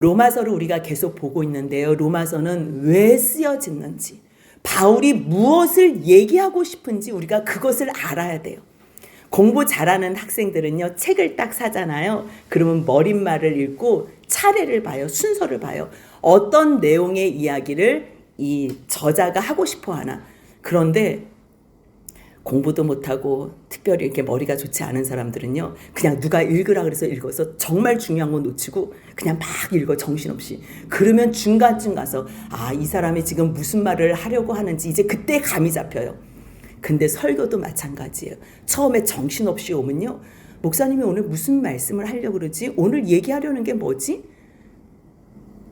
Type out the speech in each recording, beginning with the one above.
로마서를 우리가 계속 보고 있는데요. 로마서는 왜 쓰여졌는지, 바울이 무엇을 얘기하고 싶은지 우리가 그것을 알아야 돼요. 공부 잘하는 학생들은요, 책을 딱 사잖아요. 그러면 머릿말을 읽고 차례를 봐요. 순서를 봐요. 어떤 내용의 이야기를 이 저자가 하고 싶어 하나. 그런데 공부도 못하고 특별히 이렇게 머리가 좋지 않은 사람들은요, 그냥 누가 읽으라 그래서 읽어서 정말 중요한 거 놓치고 그냥 막 읽어, 정신없이. 그러면 중간쯤 가서 이 사람이 지금 무슨 말을 하려고 하는지 이제 그때 감이 잡혀요. 근데 설교도 마찬가지예요. 처음에 정신없이 오면요, 목사님이 오늘 무슨 말씀을 하려고 그러지? 오늘 얘기하려는 게 뭐지?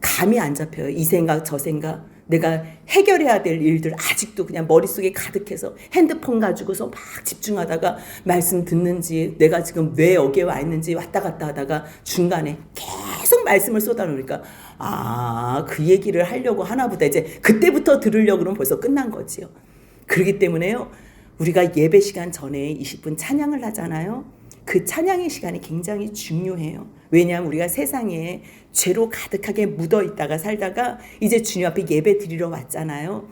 감이 안 잡혀요. 이 생각 저 생각, 내가 해결해야 될 일들 아직도 그냥 머릿속에 가득해서 핸드폰 가지고서 막 집중하다가 말씀 듣는지, 내가 지금 왜 여기에 와 있는지 왔다 갔다 하다가 중간에 계속 말씀을 쏟아놓으니까 그 얘기를 하려고 하나 보다. 이제 그때부터 들으려고 그러면 벌써 끝난 거지요. 그렇기 때문에요, 우리가 예배 시간 전에 20분 찬양을 하잖아요. 그 찬양의 시간이 굉장히 중요해요. 왜냐하면 우리가 세상에 죄로 가득하게 묻어 있다가 살다가 이제 주님 앞에 예배 드리러 왔잖아요.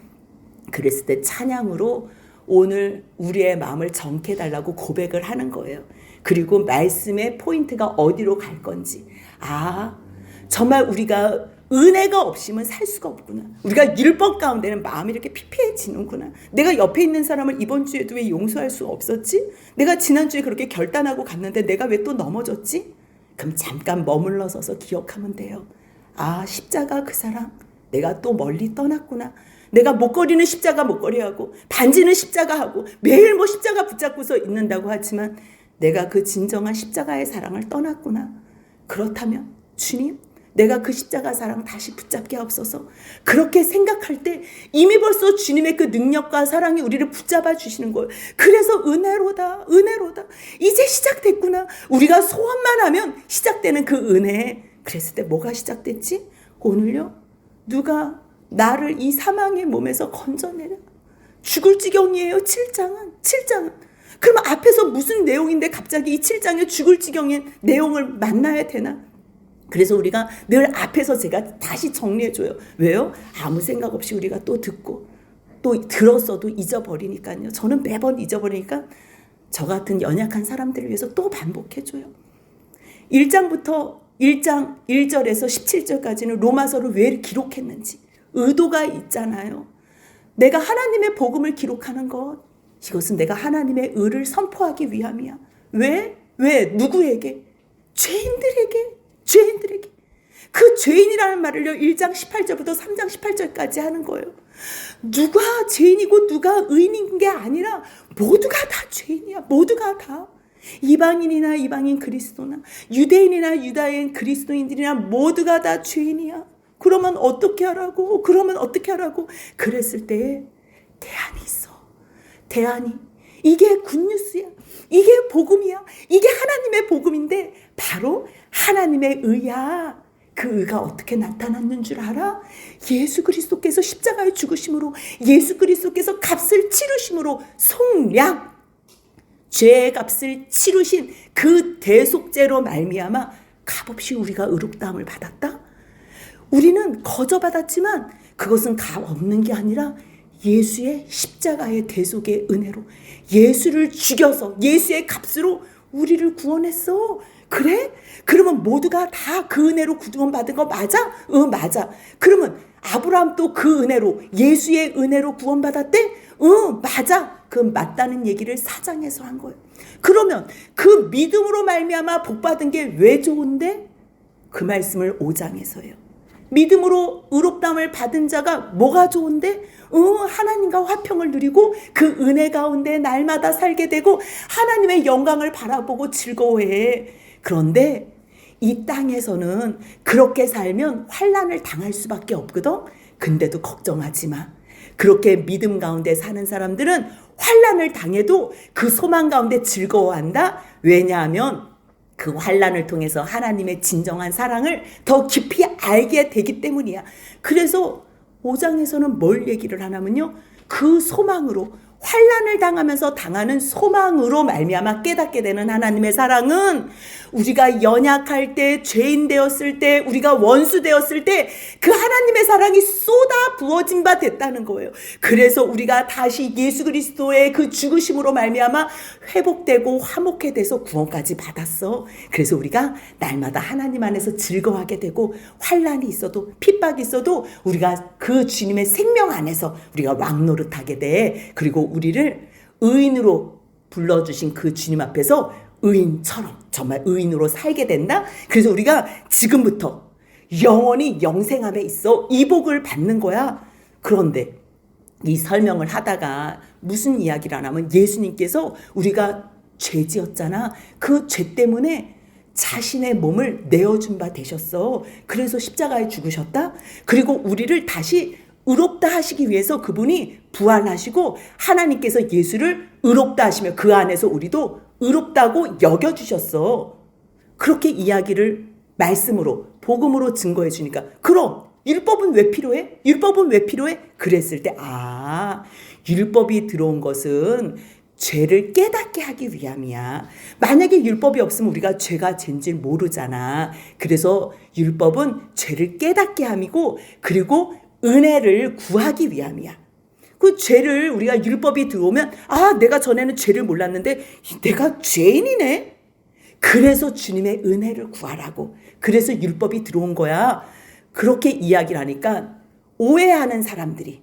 그랬을 때 찬양으로 오늘 우리의 마음을 정케 해달라고 고백을 하는 거예요. 그리고 말씀의 포인트가 어디로 갈 건지. 정말 우리가 은혜가 없이면 살 수가 없구나. 우리가 율법 가운데는 마음이 이렇게 피폐해지는구나. 내가 옆에 있는 사람을 이번 주에도 왜 용서할 수 없었지? 내가 지난주에 그렇게 결단하고 갔는데 내가 왜 또 넘어졌지? 그럼 잠깐 머물러 서서 기억하면 돼요. 십자가 그 사랑, 내가 또 멀리 떠났구나. 내가 목걸이는 십자가 목걸이하고 반지는 십자가하고 매일 십자가 붙잡고서 있는다고 하지만 내가 그 진정한 십자가의 사랑을 떠났구나. 그렇다면 주님, 내가 그 십자가 사랑 다시 붙잡게 하옵소서. 그렇게 생각할 때 이미 벌써 주님의 그 능력과 사랑이 우리를 붙잡아 주시는 거예요. 그래서 은혜로다, 은혜로다. 이제 시작됐구나. 우리가 소원만 하면 시작되는 그 은혜. 그랬을 때 뭐가 시작됐지? 오늘요, 누가 나를 이 사망의 몸에서 건져내라. 죽을 지경이에요. 7장은. 그럼 앞에서 무슨 내용인데 갑자기 이 7장의 죽을 지경의 내용을 만나야 되나? 그래서 우리가 늘 앞에서 제가 다시 정리해줘요. 왜요? 아무 생각 없이 우리가 또 듣고 또 들었어도 잊어버리니까요. 저는 매번 잊어버리니까 저 같은 연약한 사람들을 위해서 또 반복해줘요. 1장부터 1장 1절에서 17절까지는 로마서를 왜 기록했는지 의도가 있잖아요. 내가 하나님의 복음을 기록하는 것, 이것은 내가 하나님의 의를 선포하기 위함이야. 왜? 누구에게? 죄인들에게. 그 죄인이라는 말을요, 1장 18절부터 3장 18절까지 하는 거예요. 누가 죄인이고 누가 의인인 게 아니라 모두가 다 죄인이야. 모두가 다. 이방인이나 이방인 그리스도나 유대인이나 유다인 그리스도인들이나 모두가 다 죄인이야. 그러면 어떻게 하라고? 그랬을 때 대안이 있어. 대안이. 이게 굿뉴스야. 이게 복음이야. 이게 하나님의 복음인데 바로 하나님의 의야. 그 의가 어떻게 나타났는 줄 알아? 예수 그리스도께서 십자가에 죽으심으로, 예수 그리스도께서 값을 치르심으로, 속량, 죄의 값을 치르신 그 대속죄로 말미암아 값없이 우리가 의롭다함을 받았다. 우리는 거저 받았지만 그것은 값 없는 게 아니라 예수의 십자가의 대속의 은혜로, 예수를 죽여서 예수의 값으로 우리를 구원했어. 그래? 그러면 모두가 다 그 은혜로 구원받은 거 맞아? 맞아. 그러면 아브라함도 그 은혜로, 예수의 은혜로 구원받았대? 맞아. 그 맞다는 얘기를 4장에서 한 거예요. 그러면 그 믿음으로 말미암아 복받은 게 왜 좋은데? 그 말씀을 5장에서 해요. 믿음으로 의롭다함을 받은 자가 뭐가 좋은데? 하나님과 화평을 누리고 그 은혜 가운데 날마다 살게 되고 하나님의 영광을 바라보고 즐거워해. 그런데 이 땅에서는 그렇게 살면 환난을 당할 수밖에 없거든. 근데도 걱정하지 마. 그렇게 믿음 가운데 사는 사람들은 환난을 당해도 그 소망 가운데 즐거워한다. 왜냐하면 그 환난을 통해서 하나님의 진정한 사랑을 더 깊이 알게 되기 때문이야. 그래서 5장에서는 뭘 얘기를 하냐면요, 그 소망으로 환난을 당하면서 당하는 소망으로 말미암아 깨닫게 되는 하나님의 사랑은 우리가 연약할 때, 죄인 되었을 때, 우리가 원수 되었을 때 그 하나님의 사랑이 쏟아 부어진 바 됐다는 거예요. 그래서 우리가 다시 예수 그리스도의 그 죽으심으로 말미암아 회복되고 화목해 돼서 구원까지 받았어. 그래서 우리가 날마다 하나님 안에서 즐거워하게 되고 환난이 있어도 핍박이 있어도 우리가 그 주님의 생명 안에서 우리가 왕노릇하게 돼. 그리고 우리를 의인으로 불러주신 그 주님 앞에서 의인처럼 정말 의인으로 살게 된다. 그래서 우리가 지금부터 영원히 영생함에 있어 이 복을 받는 거야. 그런데 이 설명을 하다가 무슨 이야기를 하냐면 예수님께서 우리가 죄 지었잖아. 그 죄 때문에 자신의 몸을 내어준 바 되셨어. 그래서 십자가에 죽으셨다. 그리고 우리를 다시 의롭다 하시기 위해서 그분이 부활하시고 하나님께서 예수를 의롭다 하시며 그 안에서 우리도 의롭다고 여겨주셨어. 그렇게 이야기를 말씀으로 복음으로 증거해 주니까 그럼 율법은 왜 필요해? 율법은 왜 필요해? 그랬을 때 율법이 들어온 것은 죄를 깨닫게 하기 위함이야. 만약에 율법이 없으면 우리가 죄가 죄인지 모르잖아. 그래서 율법은 죄를 깨닫게 함이고 그리고 은혜를 구하기 위함이야. 그 죄를 우리가 율법이 들어오면 내가 전에는 죄를 몰랐는데 내가 죄인이네. 그래서 주님의 은혜를 구하라고. 그래서 율법이 들어온 거야. 그렇게 이야기를 하니까 오해하는 사람들이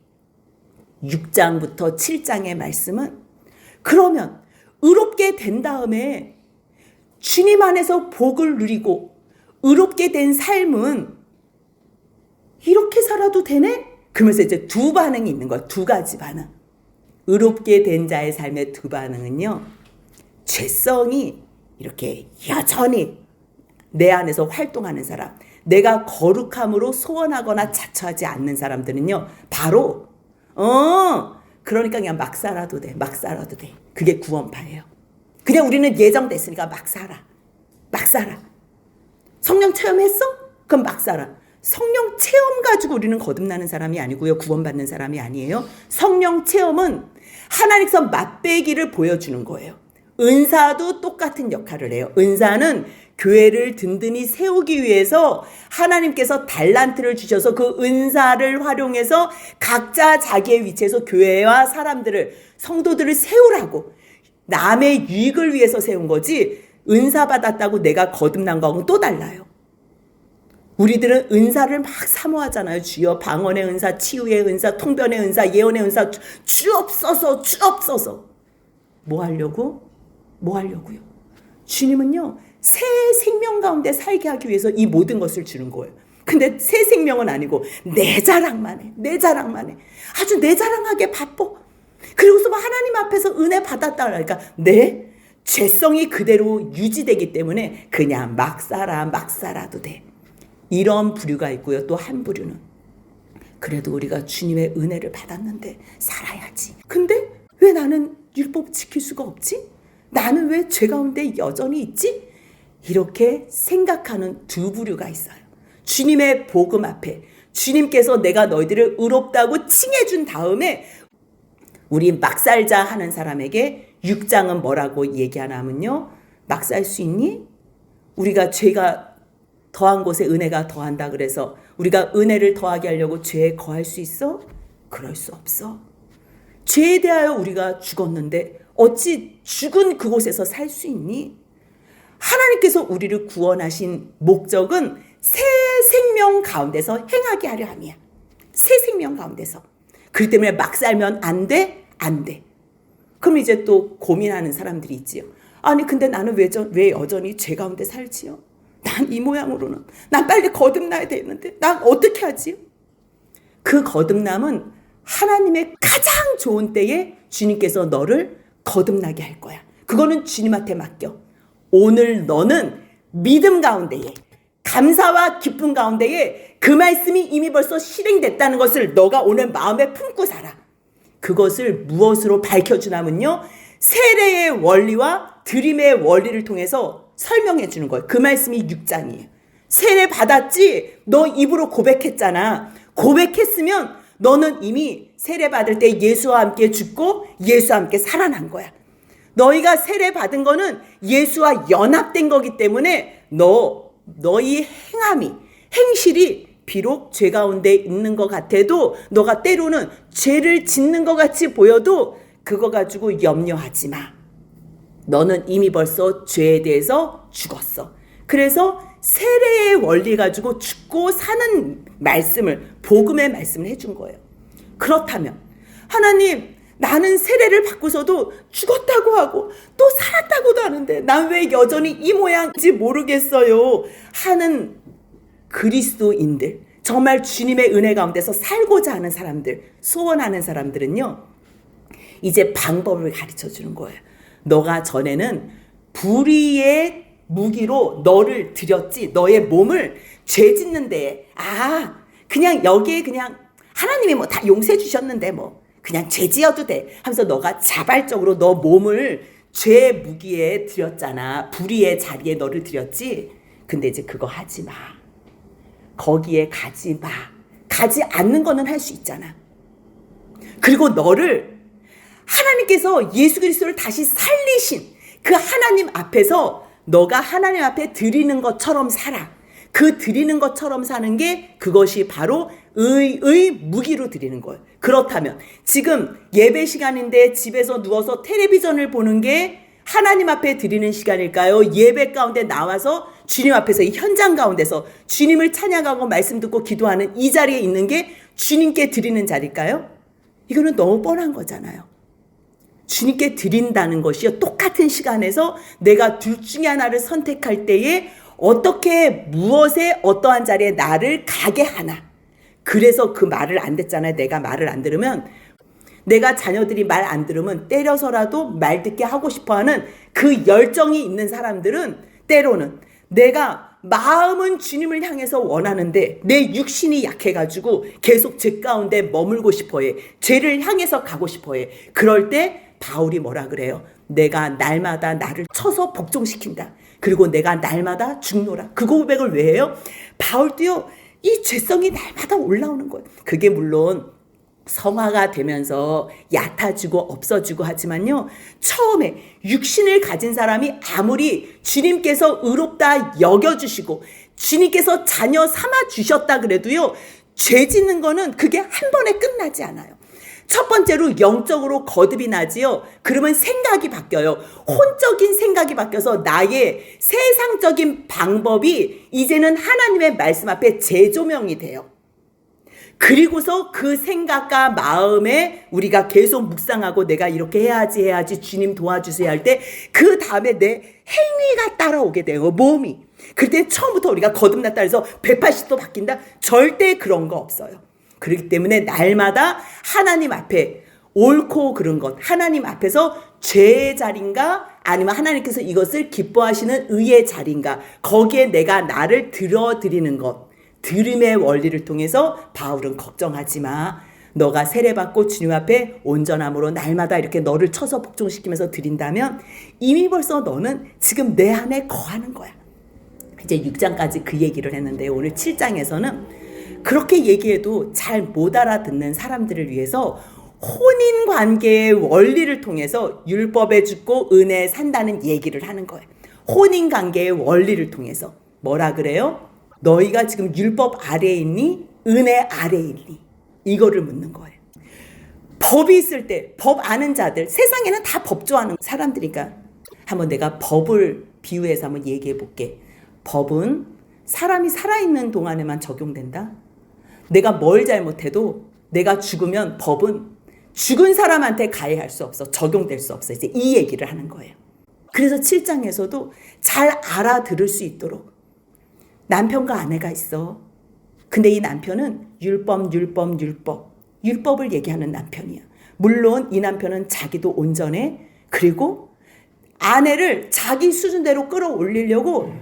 6장부터 7장의 말씀은 그러면 의롭게 된 다음에 주님 안에서 복을 누리고 의롭게 된 삶은 이렇게 살아도 되네? 그러면서 이제 두 반응이 있는 거야. 두 가지 반응. 의롭게 된 자의 삶의 두 반응은요. 죄성이 이렇게 여전히 내 안에서 활동하는 사람, 내가 거룩함으로 소원하거나 자처하지 않는 사람들은요. 바로 그러니까 그냥 막 살아도 돼. 막 살아도 돼. 그게 구원파예요. 그냥 우리는 예정됐으니까 막 살아. 막 살아. 성령 체험했어? 그럼 막 살아. 성령 체험 가지고 우리는 거듭나는 사람이 아니고요. 구원받는 사람이 아니에요. 성령 체험은 하나님께서 맛배기를 보여주는 거예요. 은사도 똑같은 역할을 해요. 은사는 교회를 든든히 세우기 위해서 하나님께서 달란트를 주셔서 그 은사를 활용해서 각자 자기의 위치에서 교회와 사람들을, 성도들을 세우라고 남의 유익을 위해서 세운 거지 은사 받았다고 내가 거듭난 거하고는 또 달라요. 우리들은 은사를 막 사모하잖아요. 주여 방언의 은사, 치유의 은사, 통변의 은사, 예언의 은사 주옵소서 주옵소서. 뭐 하려고? 뭐 하려고요? 주님은요. 새 생명 가운데 살게 하기 위해서 이 모든 것을 주는 거예요. 근데 새 생명은 아니고 내 자랑만 해. 내 자랑만 해. 아주 내 자랑하게 바빠. 그리고서 하나님 앞에서 은혜 받았다 그러니까 내 죄성이 그대로 유지되기 때문에 그냥 막 살아도 돼. 이런 부류가 있고요. 또 한 부류는 그래도 우리가 주님의 은혜를 받았는데 살아야지. 근데 왜 나는 율법 지킬 수가 없지? 나는 왜 죄 가운데 여전히 있지? 이렇게 생각하는 두 부류가 있어요. 주님의 복음 앞에 주님께서 내가 너희들을 의롭다고 칭해준 다음에 우리 막 살자 하는 사람에게 6장은 뭐라고 얘기하냐면요. 막 살 수 있니? 우리가 죄가 더한 곳에 은혜가 더한다 그래서 우리가 은혜를 더하게 하려고 죄에 거할 수 있어? 그럴 수 없어. 죄에 대하여 우리가 죽었는데 어찌 죽은 그곳에서 살 수 있니? 하나님께서 우리를 구원하신 목적은 새 생명 가운데서 행하게 하려 함이야. 새 생명 가운데서. 그렇기 때문에 막 살면 안 돼? 안 돼. 그럼 이제 또 고민하는 사람들이 있지요. 아니 근데 나는 왜 여전히 죄 가운데 살지요? 난 이 모양으로는 난 빨리 거듭나야 되는데 난 어떻게 하지요? 그 거듭남은 하나님의 가장 좋은 때에 주님께서 너를 거듭나게 할 거야. 그거는 주님한테 맡겨. 오늘 너는 믿음 가운데에 감사와 기쁨 가운데에 그 말씀이 이미 벌써 실행됐다는 것을 너가 오늘 마음에 품고 살아. 그것을 무엇으로 밝혀주냐면요. 세례의 원리와 드림의 원리를 통해서 설명해 주는 거예요. 그 말씀이 6장이에요. 세례 받았지? 너 입으로 고백했잖아. 고백했으면 너는 이미 세례 받을 때 예수와 함께 죽고 예수와 함께 살아난 거야. 너희가 세례 받은 거는 예수와 연합된 거기 때문에 너희 행실이 비록 죄 가운데 있는 것 같아도 너가 때로는 죄를 짓는 것 같이 보여도 그거 가지고 염려하지 마. 너는 이미 벌써 죄에 대해서 죽었어. 그래서 세례의 원리 가지고 죽고 사는 말씀을, 복음의 말씀을 해준 거예요. 그렇다면 하나님, 나는 세례를 받고서도 죽었다고 하고 또 살았다고도 하는데 난 왜 여전히 이 모양인지 모르겠어요 하는 그리스도인들, 정말 주님의 은혜 가운데서 살고자 하는 사람들, 소원하는 사람들은요, 이제 방법을 가르쳐 주는 거예요. 너가 전에는 불의의 무기로 너를 들였지, 너의 몸을 죄 짓는 데에, 그냥 여기에 그냥 하나님이 뭐 다 용서해 주셨는데 뭐 그냥 죄 지어도 돼 하면서 너가 자발적으로 너 몸을 죄 무기에 들였잖아. 불의의 자리에 너를 들였지. 근데 이제 그거 하지 마. 거기에 가지 마. 가지 않는 거는 할 수 있잖아. 그리고 너를 하나님께서 예수 그리스도를 다시 살리신 그 하나님 앞에서 너가 하나님 앞에 드리는 것처럼 살아. 그 드리는 것처럼 사는 게 그것이 바로 의의 무기로 드리는 거예요. 그렇다면 지금 예배 시간인데 집에서 누워서 텔레비전을 보는 게 하나님 앞에 드리는 시간일까요? 예배 가운데 나와서 주님 앞에서 이 현장 가운데서 주님을 찬양하고 말씀 듣고 기도하는 이 자리에 있는 게 주님께 드리는 자리일까요? 이거는 너무 뻔한 거잖아요. 주님께 드린다는 것이요, 똑같은 시간에서 내가 둘 중에 하나를 선택할 때에 어떻게 무엇에 어떠한 자리에 나를 가게 하나. 그래서 그 말을 안 듣잖아요. 내가 말을 안 들으면, 내가 자녀들이 말 안 들으면 때려서라도 말 듣게 하고 싶어하는 그 열정이 있는 사람들은 때로는 내가 마음은 주님을 향해서 원하는데 내 육신이 약해가지고 계속 죄 가운데 머물고 싶어해. 죄를 향해서 가고 싶어해. 그럴 때 바울이 뭐라 그래요? 내가 날마다 나를 쳐서 복종시킨다. 그리고 내가 날마다 죽노라. 그 고백을 왜 해요? 바울도요, 이 죄성이 날마다 올라오는 거예요. 그게 물론 성화가 되면서 얕아지고 없어지고 하지만요, 처음에 육신을 가진 사람이 아무리 주님께서 의롭다 여겨주시고 주님께서 자녀 삼아 주셨다 그래도요, 죄 짓는 거는 그게 한 번에 끝나지 않아요. 첫 번째로 영적으로 거듭이 나지요. 그러면 생각이 바뀌어요. 혼적인 생각이 바뀌어서 나의 세상적인 방법이 이제는 하나님의 말씀 앞에 재조명이 돼요. 그리고서 그 생각과 마음에 우리가 계속 묵상하고 내가 이렇게 해야지 주님 도와주세요 할 때 그 다음에 내 행위가 따라오게 돼요. 몸이. 그때 처음부터 우리가 거듭났다 해서 180도 바뀐다? 절대 그런 거 없어요. 그렇기 때문에 날마다 하나님 앞에 옳고 그른 것, 하나님 앞에서 죄의 자리인가 아니면 하나님께서 이것을 기뻐하시는 의의 자리인가, 거기에 내가 나를 들어드리는 것, 들음의 원리를 통해서 바울은 걱정하지 마. 너가 세례받고 주님 앞에 온전함으로 날마다 이렇게 너를 쳐서 복종시키면서 드린다면 이미 벌써 너는 지금 내 안에 거하는 거야. 이제 6장까지 그 얘기를 했는데 오늘 7장에서는 그렇게 얘기해도 잘 못 알아듣는 사람들을 위해서 혼인관계의 원리를 통해서 율법에 죽고 은혜에 산다는 얘기를 하는 거예요. 혼인관계의 원리를 통해서 뭐라 그래요? 너희가 지금 율법 아래에 있니? 은혜 아래에 있니? 이거를 묻는 거예요. 법이 있을 때 법 아는 자들, 세상에는 다 법 좋아하는 사람들이니까 한번 내가 법을 비유해서 한번 얘기해 볼게. 법은 사람이 살아있는 동안에만 적용된다. 내가 뭘 잘못해도 내가 죽으면 법은 죽은 사람한테 가해할 수 없어. 적용될 수 없어. 이제 이 얘기를 하는 거예요. 그래서 7장에서도 잘 알아들을 수 있도록 남편과 아내가 있어. 근데 이 남편은 율법을 얘기하는 남편이야. 물론 이 남편은 자기도 온전해. 그리고 아내를 자기 수준대로 끌어올리려고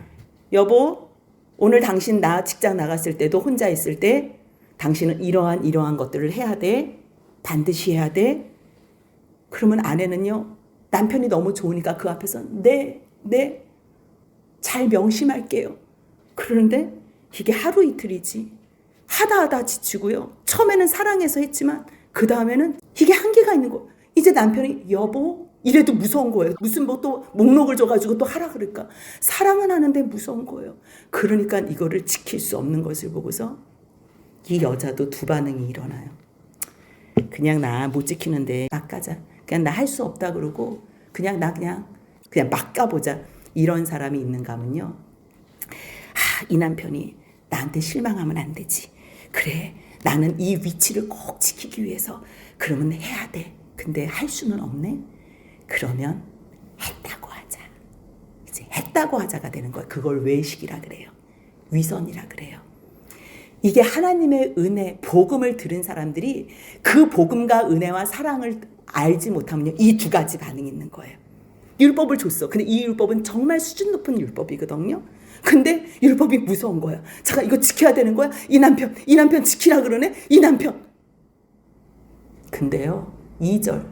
여보, 오늘 당신 나 직장 나갔을 때도 혼자 있을 때 당신은 이러한 것들을 해야 돼. 반드시 해야 돼. 그러면 아내는요, 남편이 너무 좋으니까 그 앞에서 네, 잘 명심할게요. 그러는데 이게 하루 이틀이지. 하다 지치고요. 처음에는 사랑해서 했지만 그 다음에는 이게 한계가 있는 거예요. 이제 남편이 여보 이래도 무서운 거예요. 무슨 뭐 또 목록을 줘가지고 또 하라 그럴까. 사랑은 하는데 무서운 거예요. 그러니까 이거를 지킬 수 없는 것을 보고서 이 여자도 두 반응이 일어나요. 그냥 나 못 지키는데 막 가자. 그냥 나 할 수 없다 그러고 그냥 막 가보자. 이런 사람이 있는가 하면요. 이 남편이 나한테 실망하면 안 되지. 그래, 나는 이 위치를 꼭 지키기 위해서 그러면 해야 돼. 근데 할 수는 없네. 그러면 했다고 하자. 이제 했다고 하자가 되는 거예요. 그걸 외식이라 그래요. 위선이라 그래요. 이게 하나님의 은혜, 복음을 들은 사람들이 그 복음과 은혜와 사랑을 알지 못하면요. 이 두 가지 반응이 있는 거예요. 율법을 줬어. 근데 이 율법은 정말 수준 높은 율법이거든요. 근데 율법이 무서운 거야. 잠깐 이거 지켜야 되는 거야? 이 남편 지키라 그러네? 이 남편. 근데요. 2절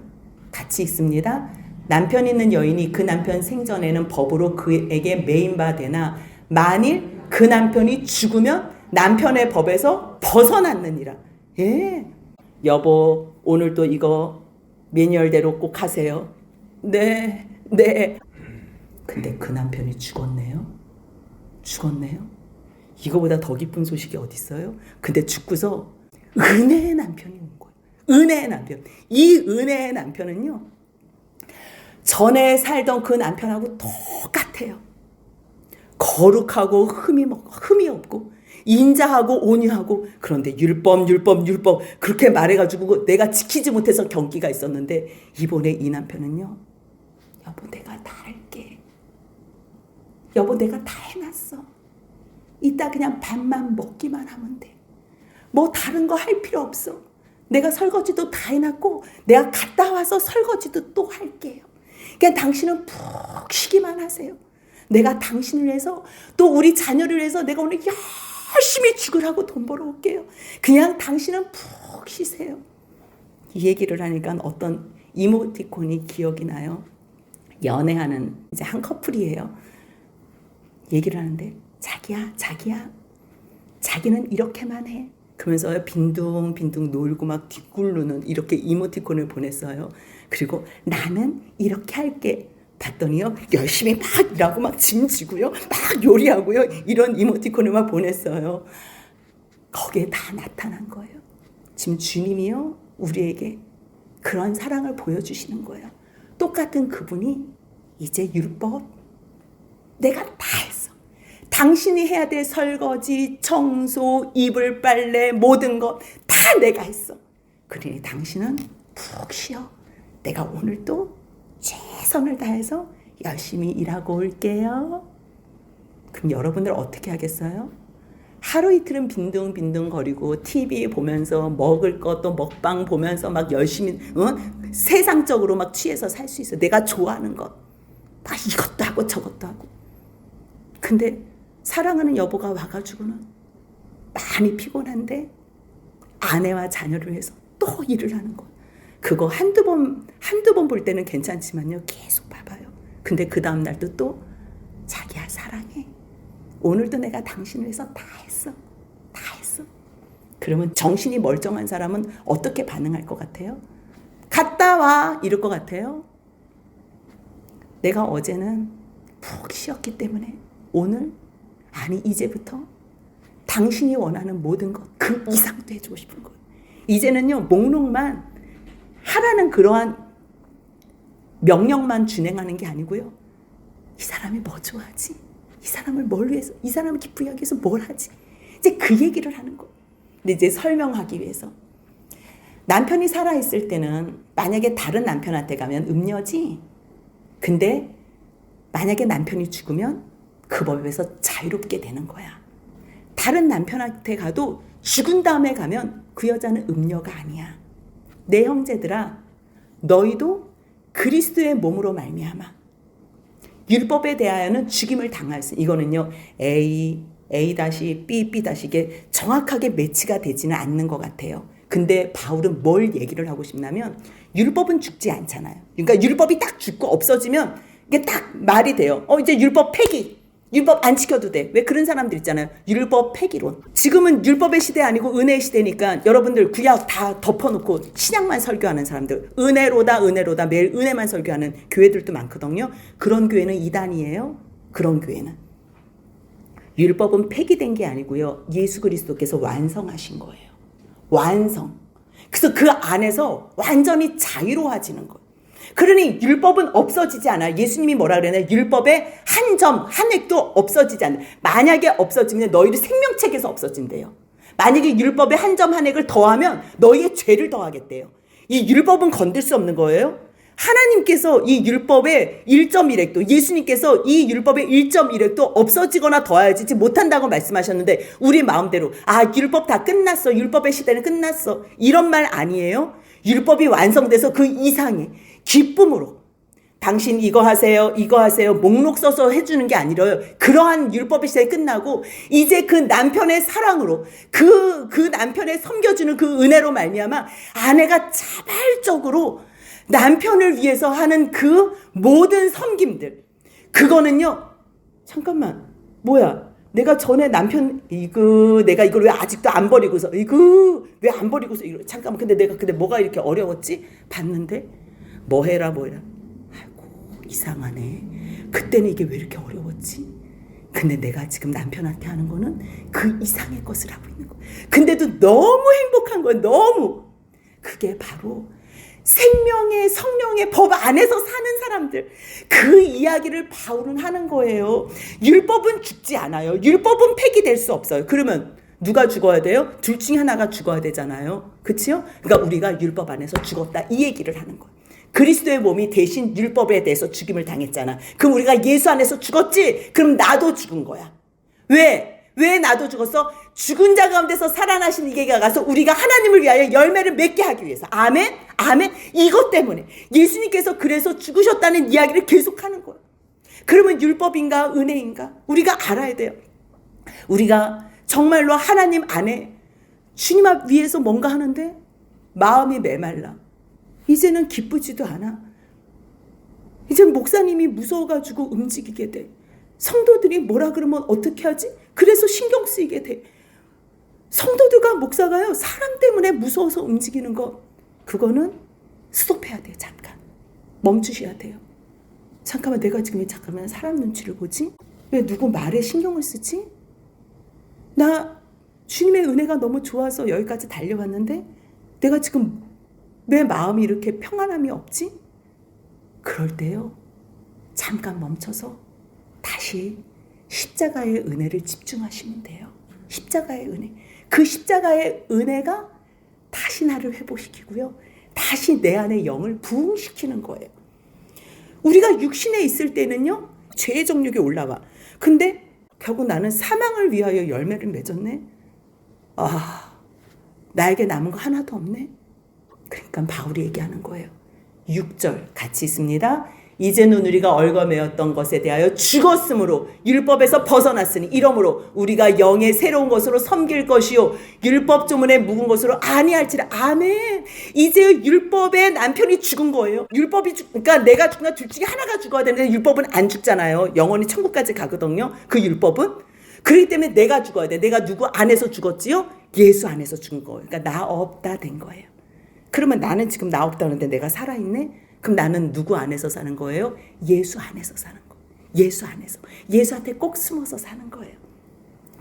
같이 있습니다. 남편 있는 여인이 그 남편 생전에는 법으로 그에게 매인바 되나 만일 그 남편이 죽으면 남편의 법에서 벗어났느니라. 예. 여보 오늘도 이거 매뉴얼대로 꼭 하세요. 네. 근데 그 남편이 죽었네요. 이거보다 더 기쁜 소식이 어디 있어요? 근데 죽고서 은혜의 남편이 온 거예요. 은혜의 남편. 이 은혜의 남편은요. 전에 살던 그 남편하고 똑같아요. 거룩하고 흠이 없고 인자하고 온유하고 그런데 율법 그렇게 말해가지고 내가 지키지 못해서 경기가 있었는데 이번에 이 남편은요. 여보 내가 다 할게. 여보 내가 다 해놨어. 이따 그냥 밥만 먹기만 하면 돼. 뭐 다른 거 할 필요 없어. 내가 설거지도 다 해놨고 내가 갔다 와서 설거지도 또 할게요. 그냥 당신은 푹 쉬기만 하세요. 내가 당신을 위해서 또 우리 자녀를 위해서 내가 오늘 열심히 죽으라고 돈 벌어올게요. 그냥 당신은 푹 쉬세요. 이 얘기를 하니까 어떤 이모티콘이 기억이 나요. 연애하는 이제 한 커플이에요. 얘기를 하는데 자기야 자기는 이렇게만 해. 그러면서 빈둥빈둥 놀고 막 뒷굴르는 이렇게 이모티콘을 보냈어요. 그리고 나는 이렇게 할게. 봤더니요 열심히 막 일하고 막 짐 지고요 막 요리하고요 이런 이모티콘을 막 보냈어요. 거기에 다 나타난 거예요. 지금 주님이요 우리에게 그런 사랑을 보여주시는 거예요. 똑같은 그분이 이제 율법 내가 다 했어. 당신이 해야 될 설거지, 청소, 이불 빨래 모든 것 다 내가 했어. 그러니 당신은 푹 쉬어. 내가 오늘 또 최선을 다해서 열심히 일하고 올게요. 그럼 여러분들 어떻게 하겠어요? 하루 이틀은 빈둥빈둥 거리고 TV 보면서 먹을 것도 먹방 보면서 막 열심히 세상적으로 막 취해서 살 수 있어. 내가 좋아하는 것. 막 이것도 하고 저것도 하고. 근데 사랑하는 여보가 와가지고는 많이 피곤한데 아내와 자녀를 위해서 또 일을 하는 거. 그거 한두 번 볼 때는 괜찮지만요. 계속 봐봐요. 근데 그 다음 날도 또 자기야 사랑해. 오늘도 내가 당신을 위해서 다 했어. 그러면 정신이 멀쩡한 사람은 어떻게 반응할 것 같아요? 갔다 와 이럴 것 같아요. 내가 어제는 푹 쉬었기 때문에 오늘 아니 이제부터 당신이 원하는 모든 것 그 이상도 해주고 싶은 거예요. 이제는요 목록만 하라는 그러한 명령만 준행하는 게 아니고요. 이 사람이 뭐 좋아하지? 이 사람을 뭘 위해서? 이 사람을 기쁘게 하기 위해서 뭘 하지? 이제 그 얘기를 하는 거예요. 근데 이제 설명하기 위해서 남편이 살아있을 때는 만약에 다른 남편한테 가면 음녀지. 근데 만약에 남편이 죽으면 그 법에서 자유롭게 되는 거야. 다른 남편한테 가도 죽은 다음에 가면 그 여자는 음녀가 아니야. 내 형제들아 너희도 그리스도의 몸으로 말미암아 율법에 대하여는 죽임을 당할 수. 이거는요 A B 이게 정확하게 매치가 되지는 않는 것 같아요. 근데 바울은 뭘 얘기를 하고 싶냐면 율법은 죽지 않잖아요. 그러니까 율법이 딱 죽고 없어지면 이게 딱 말이 돼요. 이제 율법 폐기. 율법 안 지켜도 돼. 왜 그런 사람들 있잖아요. 율법 폐기론. 지금은 율법의 시대 아니고 은혜의 시대니까 여러분들 구약 다 덮어놓고 신약만 설교하는 사람들. 은혜로다 매일 은혜만 설교하는 교회들도 많거든요. 그런 교회는 이단이에요. 그런 교회는. 율법은 폐기된 게 아니고요. 예수 그리스도께서 완성하신 거예요. 완성. 그래서 그 안에서 완전히 자유로워지는 거예요. 그러니 율법은 없어지지 않아요. 예수님이 뭐라 그러냐면 율법의 한 점, 한 획도 없어지지 않아요. 만약에 없어지면 너희를 생명책에서 없어진대요. 만약에 율법의 한 점, 한 획을 더하면 너희의 죄를 더하겠대요. 이 율법은 건들 수 없는 거예요. 하나님께서 이 율법의 1.1획도, 예수님께서 이 율법의 1.1획도 없어지거나 더하지 못한다고 말씀하셨는데 우리 마음대로 율법 다 끝났어. 율법의 시대는 끝났어. 이런 말 아니에요. 율법이 완성돼서 그 이상의 기쁨으로 당신 이거 하세요 목록 써서 해주는 게 아니라요. 그러한 율법의 시대 끝나고 이제 그 남편의 사랑으로 그 남편의 섬겨주는 그 은혜로 말미암아 아내가 자발적으로 남편을 위해서 하는 그 모든 섬김들, 그거는요. 잠깐만, 뭐야, 내가 전에 남편 내가 이걸 왜 아직도 안 버리고서 왜 안 버리고서 잠깐만, 근데 뭐가 이렇게 어려웠지? 봤는데 뭐 해라 아이고 이상하네. 그때는 이게 왜 이렇게 어려웠지? 근데 내가 지금 남편한테 하는 거는 그 이상의 것을 하고 있는 거야. 근데도 너무 행복한 거야. 너무. 그게 바로 생명의 성령의 법 안에서 사는 사람들, 그 이야기를 바울은 하는 거예요. 율법은 죽지 않아요. 율법은 폐기될 수 없어요. 그러면 누가 죽어야 돼요? 둘 중에 하나가 죽어야 되잖아요. 그치요? 그러니까 우리가 율법 안에서 죽었다, 이 얘기를 하는 거예요. 그리스도의 몸이 대신 율법에 대해서 죽임을 당했잖아. 그럼 우리가 예수 안에서 죽었지? 그럼 나도 죽은 거야. 왜 나도 죽었어? 죽은 자 가운데서 살아나신 이계가 가서 우리가 하나님을 위하여 열매를 맺게 하기 위해서. 아멘? 아멘? 이것 때문에 예수님께서 그래서 죽으셨다는 이야기를 계속하는 거예요. 그러면 율법인가 은혜인가? 우리가 알아야 돼요. 우리가 정말로 하나님 안에 주님 앞 위에서 뭔가 하는데 마음이 메말라. 이제는 기쁘지도 않아. 이제 목사님이 무서워가지고 움직이게 돼. 성도들이 뭐라 그러면 어떻게 하지? 그래서 신경 쓰이게 돼. 성도들과 목사가요, 사람 때문에 무서워서 움직이는 것, 그거는 스톱해야 돼요. 잠깐 멈추셔야 돼요. 잠깐만, 내가 지금 왜 잠깐만 사람 눈치를 보지? 왜 누구 말에 신경을 쓰지? 나 주님의 은혜가 너무 좋아서 여기까지 달려왔는데 내가 지금 왜 마음이 이렇게 평안함이 없지? 그럴 때요, 잠깐 멈춰서 다시 십자가의 은혜를 집중하시면 돼요. 십자가의 은혜. 그 십자가의 은혜가 다시 나를 회복시키고요, 다시 내 안의 영을 부흥시키는 거예요. 우리가 육신에 있을 때는요, 죄의 정욕이 올라와. 근데 결국 나는 사망을 위하여 열매를 맺었네. 나에게 남은 거 하나도 없네. 그러니까 바울이 얘기하는 거예요. 6절 같이 있습니다. 이제는 우리가 얽어매었던 것에 대하여 죽었으므로 율법에서 벗어났으니 이러므로 우리가 영의 새로운 것으로 섬길 것이요 율법 조문에 묵은 것으로 아니할지라. 아멘. 이제 율법의 남편이 죽은 거예요. 그러니까 내가 죽나 둘 중에 하나가 죽어야 되는데 율법은 안 죽잖아요. 영원히 천국까지 가거든요. 그 율법은. 그렇기 때문에 내가 죽어야 돼. 내가 누구 안에서 죽었지요? 예수 안에서 죽은 거예요. 그러니까 나 없다 된 거예요. 그러면 나는 지금 나 없다는데 내가 살아있네? 그럼 나는 누구 안에서 사는 거예요? 예수 안에서 사는 거예요. 예수 안에서. 예수한테 꼭 숨어서 사는 거예요.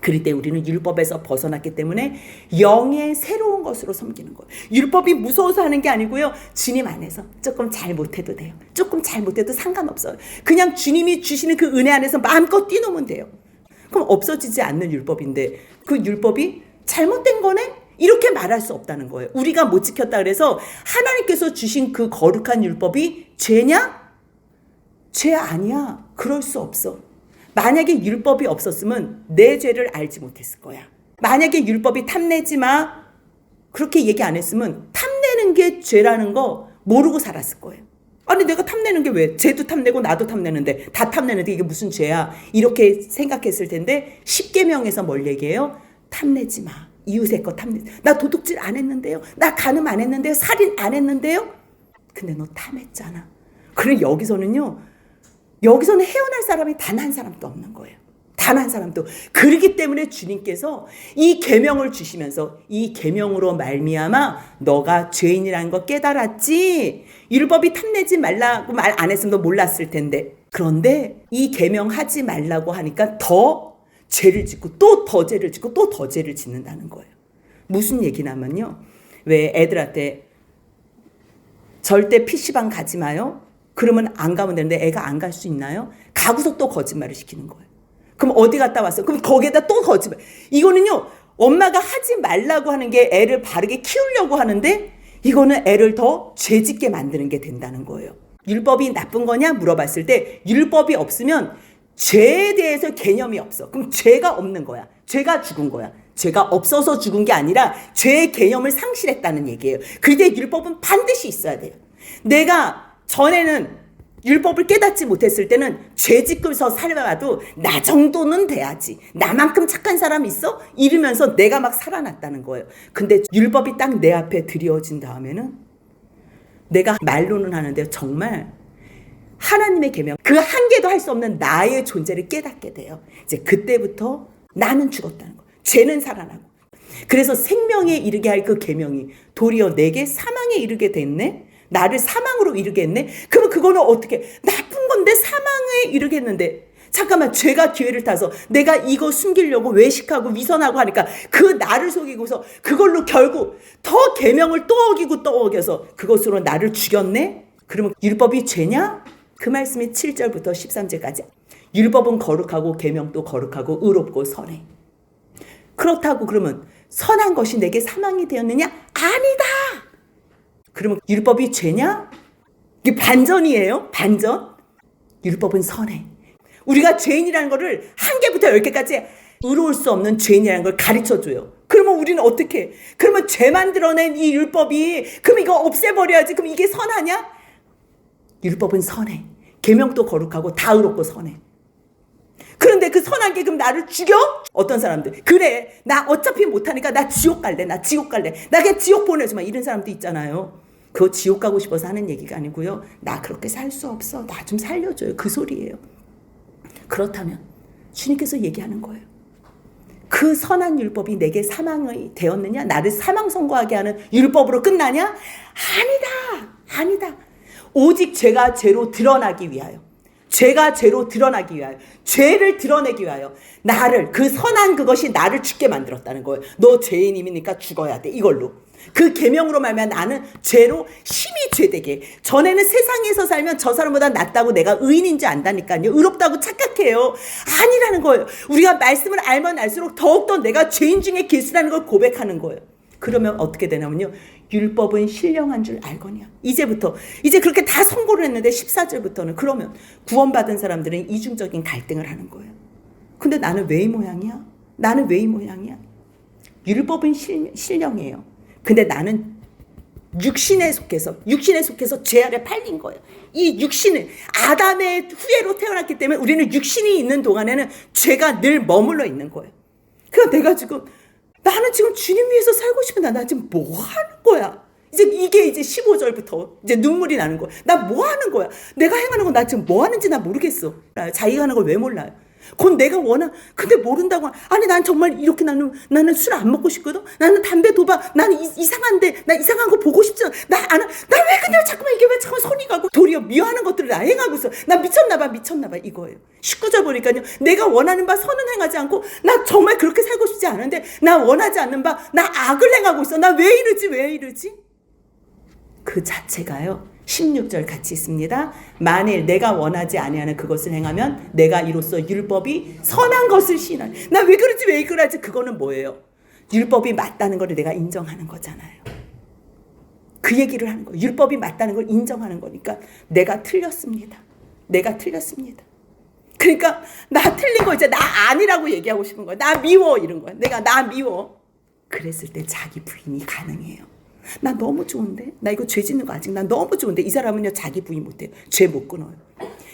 그럴 때 우리는 율법에서 벗어났기 때문에 영의 새로운 것으로 섬기는 거예요. 율법이 무서워서 하는 게 아니고요, 주님 안에서 조금 잘 못해도 돼요. 조금 잘 못해도 상관없어요. 그냥 주님이 주시는 그 은혜 안에서 마음껏 뛰노면 돼요. 그럼 없어지지 않는 율법인데 그 율법이 잘못된 거네? 이렇게 말할 수 없다는 거예요. 우리가 못 지켰다 그래서 하나님께서 주신 그 거룩한 율법이 죄냐? 죄 아니야. 그럴 수 없어. 만약에 율법이 없었으면 내 죄를 알지 못했을 거야. 만약에 율법이 탐내지 마, 그렇게 얘기 안 했으면 탐내는 게 죄라는 거 모르고 살았을 거예요. 아니 내가 탐내는 게 왜? 쟤도 탐내고 나도 탐내는데 다 탐내는데 이게 무슨 죄야? 이렇게 생각했을 텐데 10계명에서 뭘 얘기해요? 탐내지 마. 이웃의 것 탐내. 나 도둑질 안 했는데요. 나 간음 안 했는데요. 살인 안 했는데요. 근데 너 탐했잖아. 그래 여기서는 헤어날 사람이 단 한 사람도 없는 거예요. 단 한 사람도. 그렇기 때문에 주님께서 이 계명을 주시면서 이 계명으로 말미암아 너가 죄인이라는 거 깨달았지. 율법이 탐내지 말라고 말 안 했으면 너 몰랐을 텐데. 그런데 이 계명 하지 말라고 하니까 더 죄를 짓고 또 더 죄를 짓고 또 더 죄를 짓는다는 거예요. 무슨 얘기냐면요. 왜 애들한테 절대 PC방 가지 마요. 그러면 안 가면 되는데 애가 안 갈 수 있나요? 가고서 또 거짓말을 시키는 거예요. 그럼 어디 갔다 왔어요? 그럼 거기에다 또 거짓말. 이거는요. 엄마가 하지 말라고 하는 게 애를 바르게 키우려고 하는데 이거는 애를 더 죄짓게 만드는 게 된다는 거예요. 율법이 나쁜 거냐 물어봤을 때 율법이 없으면 죄에 대해서 개념이 없어. 그럼 죄가 없는 거야. 죄가 죽은 거야. 죄가 없어서 죽은 게 아니라 죄의 개념을 상실했다는 얘기예요. 그런데 율법은 반드시 있어야 돼요. 내가 전에는 율법을 깨닫지 못했을 때는 죄 짓고서 살아봐도 나 정도는 돼야지. 나만큼 착한 사람 있어? 이러면서 내가 막 살아났다는 거예요. 근데 율법이 딱 내 앞에 드리워진 다음에는 내가 말로는 하는데 정말 하나님의 계명, 그 한 개도 할 수 없는 나의 존재를 깨닫게 돼요. 이제 그때부터 나는 죽었다는 거예요. 죄는 살아나고. 그래서 생명에 이르게 할 그 계명이 도리어 내게 사망에 이르게 됐네? 나를 사망으로 이르게 했네? 그러면 그거는 어떻게? 나쁜 건데 사망에 이르겠는데. 잠깐만, 죄가 기회를 타서 내가 이거 숨기려고 외식하고 위선하고 하니까 그 나를 속이고서 그걸로 결국 더 계명을 또 어기고 또 어겨서 그것으로 나를 죽였네? 그러면 율법이 죄냐? 그 말씀이 7절부터 13절까지. 율법은 거룩하고 계명도 거룩하고 의롭고 선해. 그렇다고 그러면 선한 것이 내게 사망이 되었느냐? 아니다. 그러면 율법이 죄냐? 이게 반전이에요. 반전. 율법은 선해. 우리가 죄인이라는 거를 한 개부터 10개까지 의로울 수 없는 죄인이라는 걸 가르쳐줘요. 그러면 우리는 어떻게 해? 그러면 죄 만들어낸 이 율법이 그럼 이거 없애버려야지. 그럼 이게 선하냐? 율법은 선해. 계명도 거룩하고 다 의롭고 선해. 그런데 그 선한 게 그럼 나를 죽여? 어떤 사람들 그래 나 어차피 못하니까 나 지옥 갈래. 나 지옥 갈래. 나 그냥 지옥 보내주마. 이런 사람도 있잖아요. 그거 지옥 가고 싶어서 하는 얘기가 아니고요. 나 그렇게 살 수 없어. 나 좀 살려줘요. 그 소리예요. 그렇다면 주님께서 얘기하는 거예요. 그 선한 율법이 내게 사망이 되었느냐? 나를 사망 선고하게 하는 율법으로 끝나냐? 아니다. 아니다. 오직 죄가 죄로 드러나기 위하여. 죄가 죄로 드러나기 위하여. 죄를 드러내기 위하여. 나를, 그 선한 그것이 나를 죽게 만들었다는 거예요. 너 죄인이니까 죽어야 돼. 이걸로. 그 계명으로 말하면 나는 죄로 심히 죄되게. 전에는 세상에서 살면 저 사람보다 낫다고 내가 의인인 줄 안다니까요. 의롭다고 착각해요. 아니라는 거예요. 우리가 말씀을 알면 알수록 더욱더 내가 죄인 중에 길수라는 걸 고백하는 거예요. 그러면 어떻게 되냐면요. 율법은 신령한 줄 알거냐. 이제부터 이제 그렇게 다 선고를 했는데 14절부터는 그러면 구원받은 사람들은 이중적인 갈등을 하는 거예요. 근데 나는 왜 이 모양이야? 나는 왜 이 모양이야? 율법은 신령해요. 근데 나는 육신에 속해서 죄 아래 팔린 거예요. 이 육신을 아담의 후예로 태어났기 때문에 우리는 육신이 있는 동안에는 죄가 늘 머물러 있는 거예요. 그러니까 내가 지금 나는 지금 주님 위해서 살고 싶은데 나 지금 뭐 하는 거야? 이게 이제 15절부터 이제 눈물이 나는 거야. 나 뭐 하는 거야? 내가 행하는 건 나 지금 뭐 하는지 나 모르겠어. 자기가 하는 걸 왜 몰라요? 그건 내가 근데 모른다고. 아니, 난 정말 이렇게 나는 술 안 먹고 싶거든? 나는 담배, 도박, 나는 이상한데, 나 이상한 거 보고 싶지 않아. 나 왜 그냥 자꾸만 이게 왜 자꾸 손이 가고 도리어 미워하는 것들을 나 행하고 있어. 나 미쳤나봐, 이거예요. 19절 보니까요. 내가 원하는 바 선은 행하지 않고, 나 정말 그렇게 살고 싶지 않은데, 나 원하지 않는 바, 나 악을 행하고 있어. 나 왜 이러지? 그 자체가요. 16절 같이 있습니다. 만일 내가 원하지 아니하는 그것을 행하면 내가 이로써 율법이 선한 것을 시인하니. 나 왜 그러지? 그거는 뭐예요? 율법이 맞다는 걸 내가 인정하는 거잖아요. 그 얘기를 하는 거예요. 율법이 맞다는 걸 인정하는 거니까 내가 틀렸습니다. 그러니까 나 틀린 거 이제 나 아니라고 얘기하고 싶은 거야. 나 미워 이런 거야. 나 미워. 그랬을 때 자기 부인이 가능해요. 나 너무 좋은데? 나 이거 죄 짓는 거 아직 나 너무 좋은데? 이 사람은요 자기 부인 못해요. 죄 못 끊어요.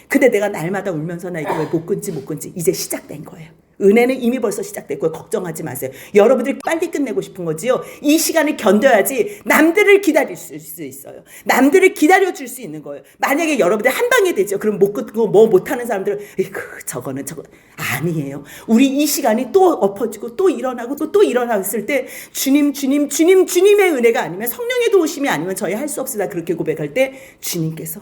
근데 내가 날마다 울면서 나 이거 왜 못 끊지 이제 시작된 거예요. 은혜는 이미 벌써 시작됐고요. 걱정하지 마세요. 여러분들이 빨리 끝내고 싶은 거지요. 이 시간을 견뎌야지 남들을 기다릴 수 있어요. 남들을 기다려줄 수 있는 거예요. 만약에 여러분들 한 방에 되죠. 그럼 못 끊고 뭐 못하는 사람들은 저거는 아니에요. 우리 이 시간이 또 엎어지고 또 일어나고 또 일어났을 때 주님의 은혜가 아니면 성령의 도우심이 아니면 저희 할 수 없으다 그렇게 고백할 때 주님께서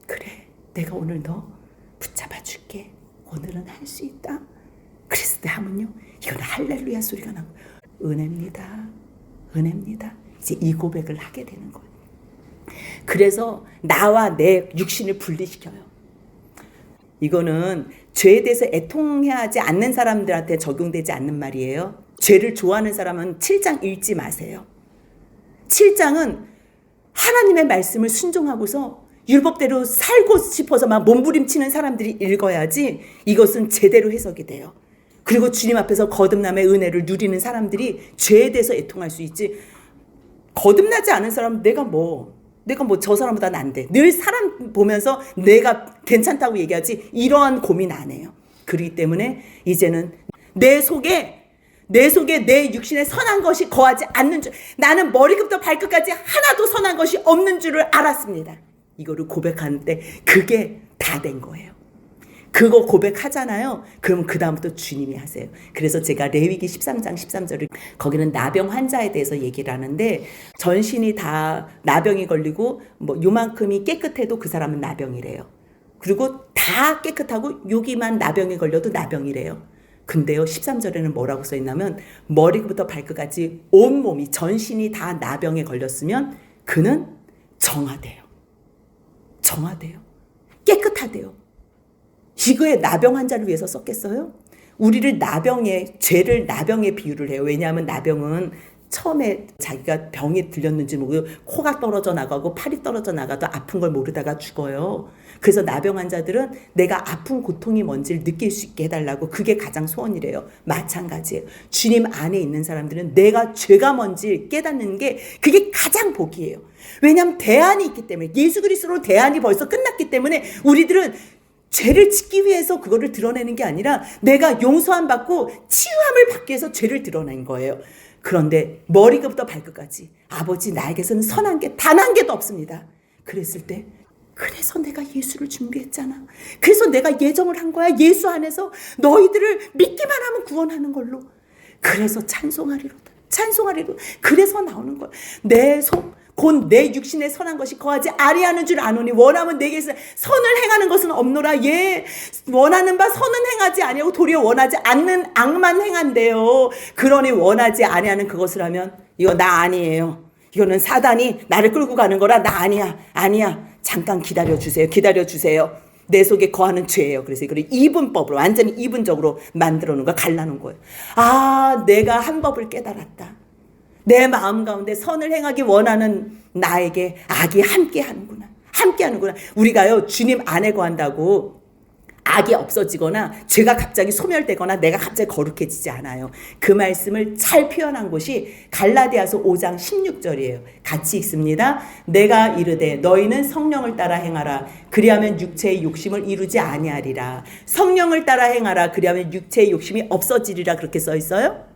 그래 내가 오늘 너 붙잡아 줄게. 오늘은 할 수 있다. 그랬을 때 하면요. 이건 할렐루야 소리가 나고 은혜입니다. 이제 이 고백을 하게 되는 거예요. 그래서 나와 내 육신을 분리시켜요. 이거는 죄에 대해서 애통하지 않는 사람들한테 적용되지 않는 말이에요. 죄를 좋아하는 사람은 7장 읽지 마세요. 7장은 하나님의 말씀을 순종하고서 율법대로 살고 싶어서 막 몸부림치는 사람들이 읽어야지 이것은 제대로 해석이 돼요. 그리고 주님 앞에서 거듭남의 은혜를 누리는 사람들이 죄에 대해서 애통할 수 있지. 거듭나지 않은 사람은 내가 뭐 저 사람보다 난데 늘 사람 보면서 내가 괜찮다고 얘기하지 이러한 고민 안 해요. 그렇기 때문에 이제는 내 속에 내 육신에 선한 것이 거하지 않는 줄, 나는 머리끝부터 발끝까지 하나도 선한 것이 없는 줄을 알았습니다. 이거를 고백하는데 그게 다 된 거예요. 그거 고백하잖아요. 그럼 그 다음부터 주님이 하세요. 그래서 제가 레위기 13장 13절을 거기는 나병 환자에 대해서 얘기를 하는데 전신이 다 나병이 걸리고 뭐 요만큼이 깨끗해도 그 사람은 나병이래요. 그리고 다 깨끗하고 여기만 나병이 걸려도 나병이래요. 근데요 13절에는 뭐라고 써있냐면 머리부터 발끝까지 온몸이 전신이 다 나병에 걸렸으면 그는 정하대요. 깨끗하대요. 이거에 나병 환자를 위해서 썼겠어요? 우리를 죄를 나병에 비유를 해요. 왜냐하면 나병은 처음에 자기가 병이 들렸는지 모르고 코가 떨어져 나가고 팔이 떨어져 나가도 아픈 걸 모르다가 죽어요. 그래서 나병 환자들은 내가 아픈 고통이 뭔지를 느낄 수 있게 해달라고 그게 가장 소원이래요. 마찬가지예요. 주님 안에 있는 사람들은 내가 죄가 뭔지 깨닫는 게 그게 가장 복이에요. 왜냐하면 대안이 있기 때문에 예수 그리스도로 대안이 벌써 끝났기 때문에 우리들은 죄를 짓기 위해서 그거를 드러내는 게 아니라 내가 용서함 받고 치유함을 받기 위해서 죄를 드러낸 거예요. 그런데 머리끝부터 발끝까지 아버지 나에게서는 선한 게 단 한 개도 없습니다. 그랬을 때 그래서 내가 예수를 준비했잖아. 그래서 내가 예정을 한 거야. 예수 안에서 너희들을 믿기만 하면 구원하는 걸로. 그래서 찬송하리로다. 그래서 나오는 거야. 내 속 곧 내 육신에 선한 것이 거하지 아니하는 줄 아노니 원하면 내게서 선을 행하는 것은 없노라. 원하는 바 선은 행하지 아니하고 도리어 원하지 않는 악만 행한대요. 그러니 원하지 아니하는 그것을 하면 이거 나 아니에요. 이거는 사단이 나를 끌고 가는 거라 나 아니야. 잠깐 기다려주세요. 내 속에 거하는 죄예요. 그래서 이걸 이분법으로 완전히 이분적으로 만들어 놓은 거 갈라놓은 거예요. 아, 내가 한 법을 깨달았다. 내 마음 가운데 선을 행하기 원하는 나에게 악이 함께하는구나. 우리가요 주님 안에 거한다고 악이 없어지거나 죄가 갑자기 소멸되거나 내가 갑자기 거룩해지지 않아요. 그 말씀을 잘 표현한 곳이 갈라디아서 5장 16절이에요. 같이 읽습니다. 내가 이르되 너희는 성령을 따라 행하라. 그리하면 육체의 욕심을 이루지 아니하리라. 성령을 따라 행하라. 그리하면 육체의 욕심이 없어지리라. 그렇게 써 있어요.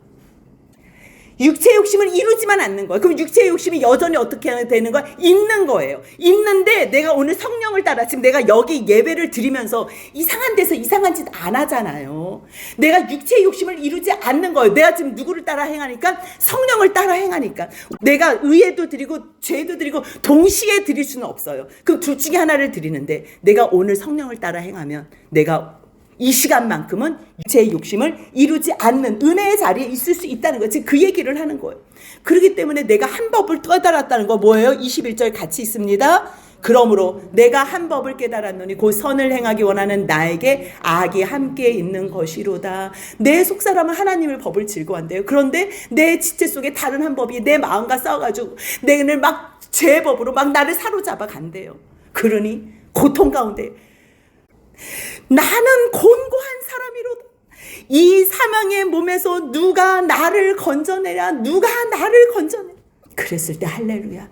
육체의 욕심을 이루지만 않는 거예요. 그럼 육체의 욕심이 여전히 어떻게 되는 거야? 있는 거예요. 있는데 내가 오늘 성령을 따라 지금 내가 여기 예배를 드리면서 이상한 데서 이상한 짓 안 하잖아요. 내가 육체의 욕심을 이루지 않는 거예요. 내가 지금 누구를 따라 행하니까? 성령을 따라 행하니까. 내가 의에도 드리고 죄도 드리고 동시에 드릴 수는 없어요. 그럼 둘 중에 하나를 드리는데 내가 오늘 성령을 따라 행하면 내가 이 시간만큼은 제 욕심을 이루지 않는 은혜의 자리에 있을 수 있다는 거예요. 지금 그 얘기를 하는 거예요. 그렇기 때문에 내가 한 법을 깨달았다는 거 뭐예요? 21절 같이 있습니다. 그러므로 내가 한 법을 깨달았노니 곧 선을 행하기 원하는 나에게 악이 함께 있는 것이로다. 내 속사람은 하나님의 법을 즐거워한대요. 그런데 내 지체 속에 다른 한 법이 내 마음과 싸워가지고 내를 막 죄의 법으로 막 나를 사로잡아 간대요. 그러니 고통 가운데 나는 곤고한 사람이로다. 이 사망의 몸에서 누가 나를 건져내랴. 그랬을 때 할렐루야.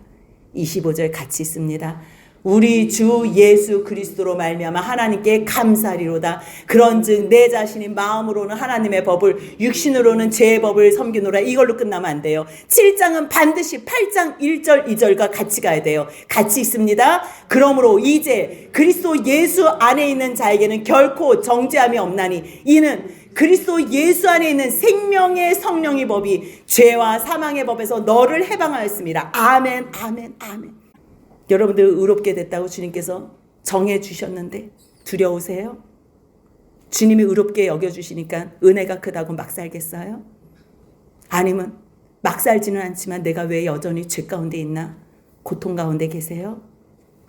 25절 같이 있습니다. 우리 주 예수 그리스도로 말미암아 하나님께 감사리로다. 그런즉 내 자신이 마음으로는 하나님의 법을, 육신으로는 제 법을 섬기노라. 이걸로 끝나면 안 돼요. 7장은 반드시 8장 1절 2절과 같이 가야 돼요. 같이 있습니다. 그러므로 이제 그리스도 예수 안에 있는 자에게는 결코 정죄함이 없나니 이는 그리스도 예수 안에 있는 생명의 성령의 법이 죄와 사망의 법에서 너를 해방하였습니다. 아멘, 아멘, 아멘. 여러분들 의롭게 됐다고 주님께서 정해 주셨는데 두려우세요? 주님이 의롭게 여겨주시니까 은혜가 크다고 막 살겠어요? 아니면 막 살지는 않지만 내가 왜 여전히 죄 가운데 있나? 고통 가운데 계세요?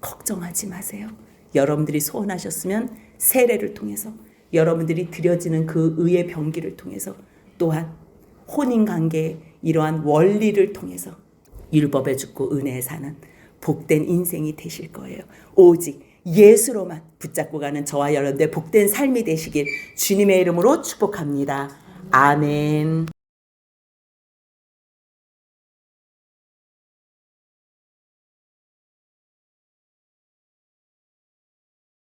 걱정하지 마세요. 여러분들이 소원하셨으면 세례를 통해서, 여러분들이 드려지는 그 의의 병기를 통해서, 또한 혼인관계의 이러한 원리를 통해서 율법에 죽고 은혜에 사는 복된 인생이 되실 거예요. 오직 예수로만 붙잡고 가는 저와 여러분들 복된 삶이 되시길 주님의 이름으로 축복합니다. 아멘.